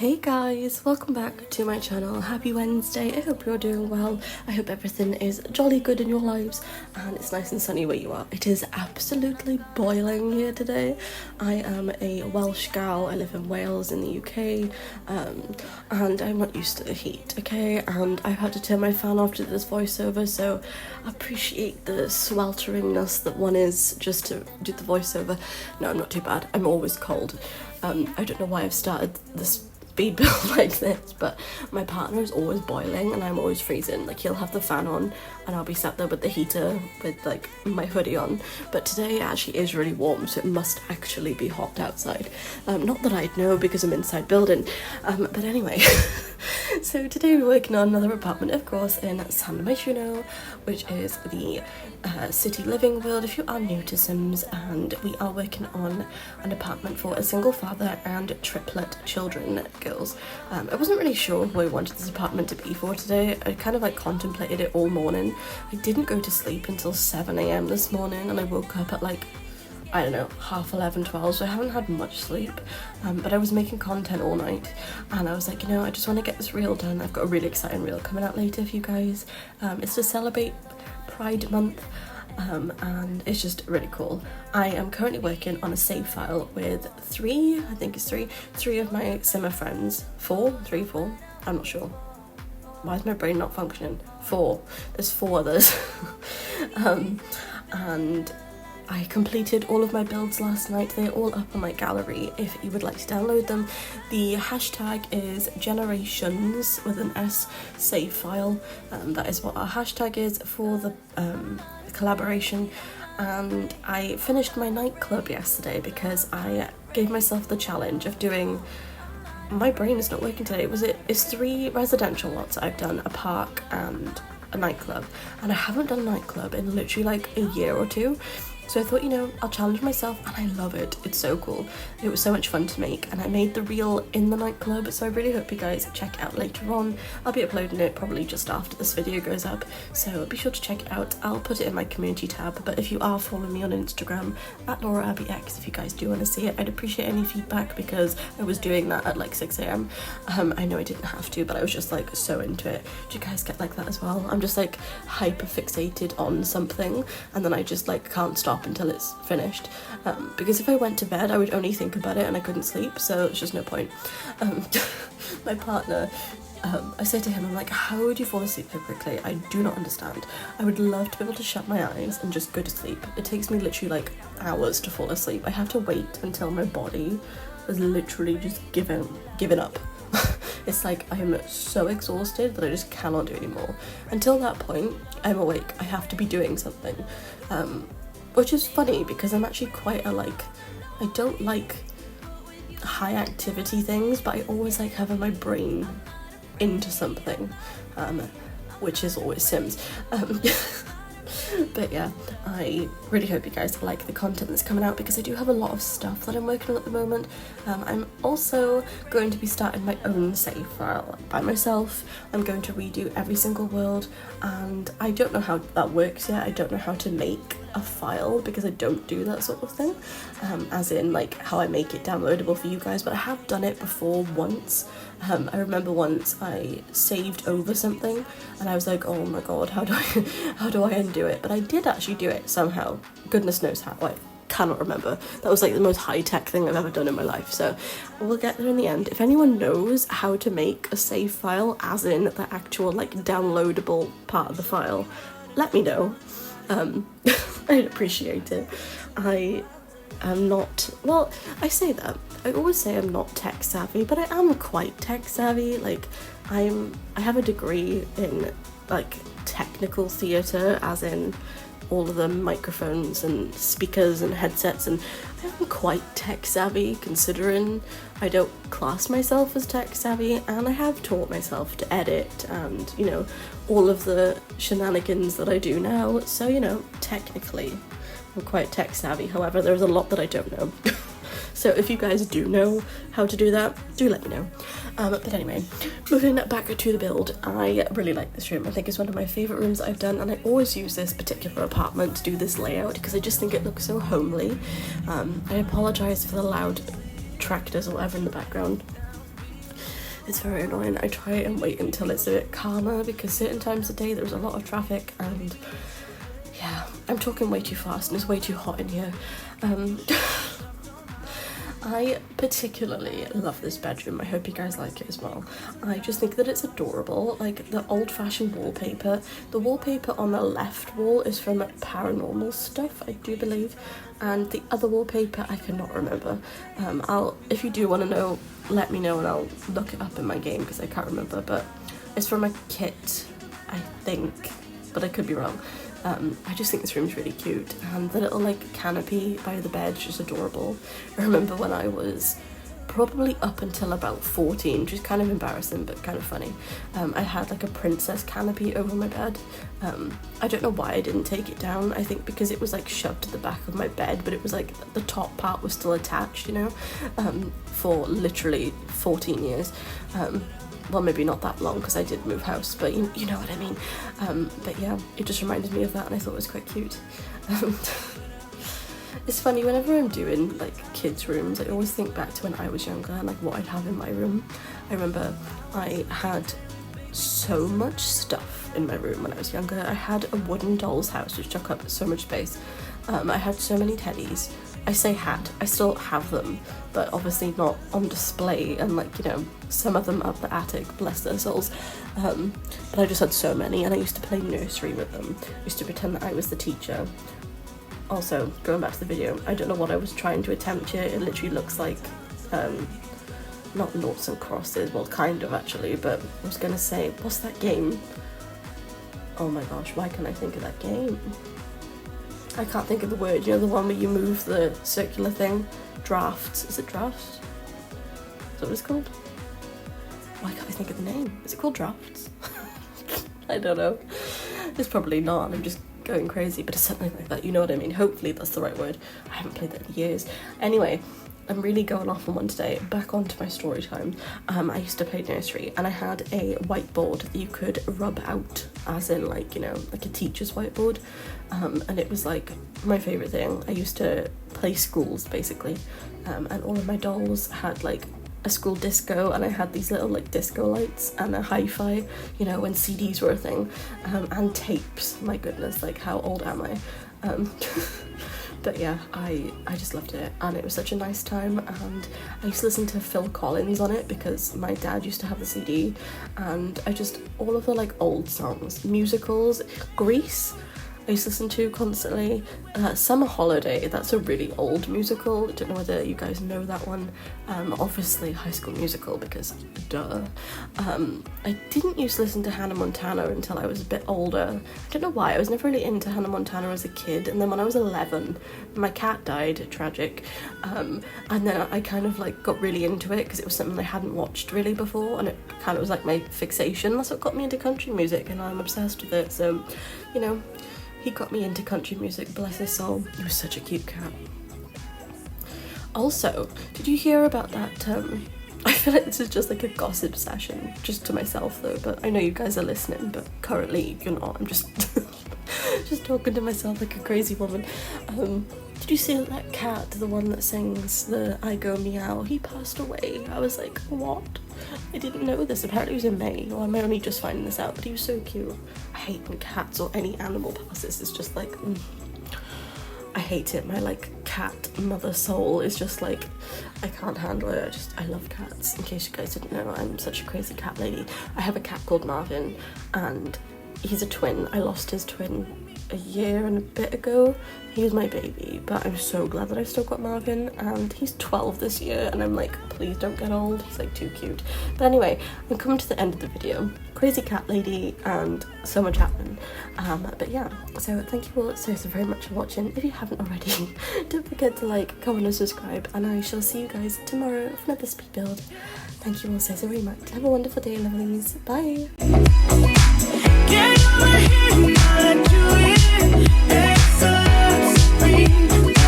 Hey guys, welcome back to my channel. Happy Wednesday. I hope you're doing well. I hope everything is jolly good in your lives and it's nice and sunny where you are. It is absolutely boiling here today. I am a Welsh gal. I live in Wales in the UK and I'm not used to the heat, okay? And I've had to turn my fan off to this voiceover, so appreciate the swelteringness that one is just to do the voiceover. No, I'm not too bad. I'm always cold. I don't know why I've started this speed build like this, but my partner is always boiling and I'm always freezing. Like, he'll have the fan on and I'll be sat there with the heater with like my hoodie on, but today it actually is really warm, so it must actually be hot outside. Not that I'd know because I'm inside building, but anyway. So today we're working on another apartment, of course, in San Myshuno, which is the city living world if you are new to Sims, and we are working on an apartment for a single father and triplet children, girls. I wasn't really sure who I wanted this apartment to be for today. I kind of like contemplated it all morning. I didn't go to sleep until 7 AM this morning and I woke up at like, I don't know, 11:30, 12, so I haven't had much sleep, but I was making content all night and I was like, you know, I just want to get this reel done. I've got a really exciting reel coming out later for you guys. It's to celebrate Pride Month, and it's just really cool. I am currently working on a save file with three of my Simmer friends. Four, I'm not sure. Why is my brain not functioning? There's four others. And I completed all of my builds last night. They're all up on my gallery if you would like to download them. The hashtag is generations with an S save file. That is what our hashtag is for the collaboration. And I finished my nightclub yesterday because I gave myself the challenge of doing, my brain is not working today, it's 3 residential lots I've done, a park and a nightclub, and I haven't done a nightclub in literally like a year or two. So I thought, you know, I'll challenge myself, and I love it. It's so cool. It was so much fun to make, and I made the reel in the nightclub, so I really hope you guys check it out later on. I'll be uploading it probably just after this video goes up, so be sure to check it out. I'll put it in my community tab, but if you are following me on Instagram, at LauraAbbeyX, if you guys do want to see it, I'd appreciate any feedback because I was doing that at like 6 AM. I know I didn't have to, but I was just like so into it. Do you guys get like that as well? I'm just like hyper fixated on something, and then I just like can't stop until it's finished, because if I went to bed I would only think about it and I couldn't sleep, so it's just no point. My partner, I say to him, I'm like, how would you fall asleep so quickly? I do not understand. I would love to be able to shut my eyes and just go to sleep. It takes me literally like hours to fall asleep. I have to wait until my body is literally just given up. It's like I am so exhausted that I just cannot do anymore. Until that point, I'm awake. I have to be doing something. Which is funny because I'm actually quite I don't like high activity things, but I always like having my brain into something, which is always Sims. But yeah, I really hope you guys like the content that's coming out because I do have a lot of stuff that I'm working on at the moment. I'm also going to be starting my own save file by myself. I'm going to redo every single world, and I don't know how that works yet. I don't know how to make a file because I don't do that sort of thing, as in like how I make it downloadable for you guys, but I have done it before once. I remember once I saved over something and I was like, oh my god, how do I undo it? But I did actually do it somehow. Goodness knows how. I cannot remember. That was like the most high-tech thing I've ever done in my life, so we'll get there in the end. If anyone knows how to make a save file, as in the actual like downloadable part of the file, let me know. I'd appreciate it. I am not, well, I say that. I always say I'm not tech savvy, but I am quite tech savvy. Like, I have a degree in like technical theatre, as in all of the microphones and speakers and headsets, and I'm quite tech savvy considering I don't class myself as tech savvy, and I have taught myself to edit and, you know, all of the shenanigans that I do now, so, you know, technically I'm quite tech savvy. However, there's a lot that I don't know. So if you guys do know how to do that, do let me know. But anyway, moving back to the build, I really like this room. I think it's one of my favourite rooms that I've done, and I always use this particular apartment to do this layout because I just think it looks so homely. I apologise for the loud tractors or whatever in the background. It's very annoying. I try and wait until it's a bit calmer because certain times of day there's a lot of traffic, and yeah, I'm talking way too fast and it's way too hot in here. I particularly love this bedroom. I hope you guys like it as well. I just think that it's adorable. Like the old-fashioned wallpaper. The wallpaper on the left wall is from Paranormal Stuff, I do believe, and the other wallpaper I cannot remember. If you do want to know, let me know and I'll look it up in my game because I can't remember, but it's from a kit, I think, but I could be wrong. I just think this room's really cute, and the little like canopy by the bed is just adorable. I remember when I was probably up until about 14, which is kind of embarrassing but kind of funny, I had like a princess canopy over my bed. I don't know why I didn't take it down. I think because it was like shoved to the back of my bed, but it was like the top part was still attached, you know, for literally 14 years. Well, maybe not that long because I did move house, but you know what I mean. But yeah, it just reminded me of that and I thought it was quite cute. It's funny, whenever I'm doing like kids' rooms, I always think back to when I was younger and like what I'd have in my room. I remember I had so much stuff in my room when I was younger. I had a wooden doll's house which took up so much space. I had so many teddies. I say had, I still have them, but obviously not on display, and like, you know, some of them up the attic, bless their souls. But I just had so many, and I used to play nursery with them. I used to pretend that I was the teacher. Also, going back to the video, I don't know what I was trying to attempt here. It literally looks like, not noughts and crosses, well kind of actually, but I was gonna say, what's that game? Oh my gosh, why can't I think of that game? I can't think of the word, you know, the one where you move the circular thing? Drafts. Is it drafts? Is that what it's called? Why can't I think of the name? Is it called drafts? I don't know. It's probably not, I'm just going crazy, but it's something like that, you know what I mean? Hopefully that's the right word. I haven't played that in years. Anyway, I'm really going off on one today. Back onto my story time. I used to play nursery and I had a whiteboard that you could rub out, as in like, you know, like a teacher's whiteboard. And it was like my favourite thing. I used to play schools basically, and all of my dolls had like a school disco, and I had these little like disco lights and a hi-fi, you know, when CDs were a thing, and tapes. My goodness, like how old am I? But yeah, I just loved it, and it was such a nice time, and I used to listen to Phil Collins on it because my dad used to have the CD, and all of the like old songs, musicals, Grease, I used to listen to constantly. Summer Holiday, that's a really old musical. I don't know whether you guys know that one. Obviously High School Musical, because duh. I didn't used to listen to Hannah Montana until I was a bit older. I don't know why, I was never really into Hannah Montana as a kid, and then when I was 11, my cat died, tragic, and then I kind of like got really into it because it was something I hadn't watched really before, and it kind of was like my fixation. That's what got me into country music, and I'm obsessed with it, so, you know, he got me into country music, bless his soul. He was such a cute cat. Also, did you hear about that, I feel like this is just like a gossip session, just to myself though, but I know you guys are listening, but currently you're not. I'm just just talking to myself like a crazy woman. Did you see that cat, the one that sings the I Go Meow, he passed away? I was like, what? I didn't know this. Apparently it was in May, or I'm only just finding this out, but he was so cute. I hate when cats or any animal passes. It's just like, I hate it. My like cat mother soul is just like, I can't handle it. I love cats. In case you guys didn't know, I'm such a crazy cat lady. I have a cat called Marvin, and he's a twin. I lost his twin a year and a bit ago. He was my baby, but I'm so glad that I've still got Marvin, and he's 12 this year, and I'm like, please don't get old. He's like too cute. But anyway, I'm coming to the end of the video. Crazy cat lady and so much happening. But yeah, so thank you all so very much for watching. If you haven't already, don't forget to like, comment and subscribe, and I shall see you guys tomorrow for another speed build. Thank you all so very much. Have a wonderful day, lovelies. Bye. Get over here, you gotta do it. It's so sweet.